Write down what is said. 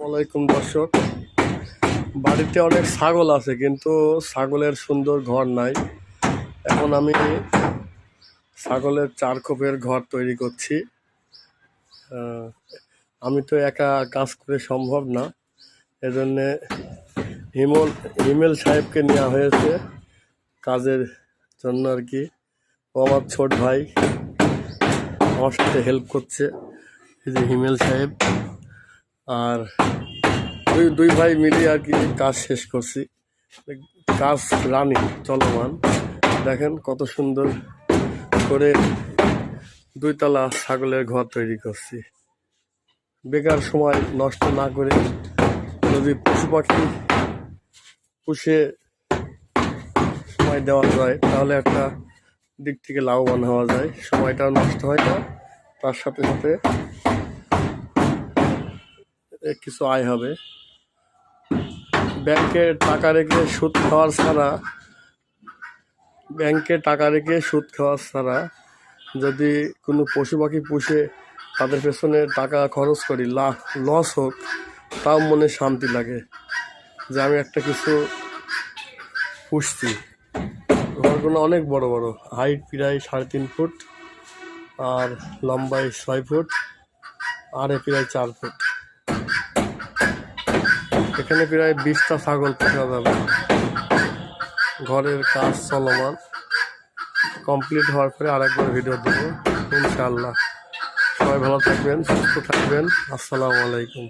আসসালামাইকুম দর্শক, বাড়িতে অনেক ছাগল আছে কিন্তু ছাগলের সুন্দর ঘর নাই। এখন আমি ছাগলের 4 খোপের ঘর তৈরি করছি। আমি তো একা কাজ করে সম্ভব না, এজন্যে হিমেল সাহেবকে নেওয়া হয়েছে কাজের জন্য আর কি। ও আমার ছোট ভাই, আমার সাথে হেল্প করছে। এই যে হিমেল সাহেব আর দুই ভাই মিলে আর কি কাজ শেষ করছি। কাজ রানিং চলমান। দেখেন কত সুন্দর করে 2 তলা ছাগলের ঘর তৈরি করছি। বেকার সময় নষ্ট না করে যদি পশু পাখি পুষে সময় দেওয়া যায় তাহলে একটা দিক থেকে লাভবান হওয়া যায়, সময়টাও নষ্ট হয় না, তার সাথে সাথে কিছু আয় হবে। ব্যাংকে টাকা রেখে সুদ খাওয়ার ছাড়া যদি কোনো পশু পাখি পুষে তাদের পেছনে টাকা খরচ করি, লস হোক, তাও মনে শান্তি লাগে যে আমি একটা কিছু পুষছি। ঘরগুলো অনেক বড় বড়, হাইট প্রায় 3.5 ফুট আর লম্বায় 6 ফুট, আরে প্রায় 4 ফুট। এখানে প্রায় 20টা ছাগল পোষা যাবে। ঘরের কাজ চলমান, কমপ্লিট হওয়ার পরে আরেকবার ভিডিও দেবো ইনশাআল্লাহ। সবাই ভালো থাকবেন, সুস্থ থাকবেন। আসসালামু আলাইকুম।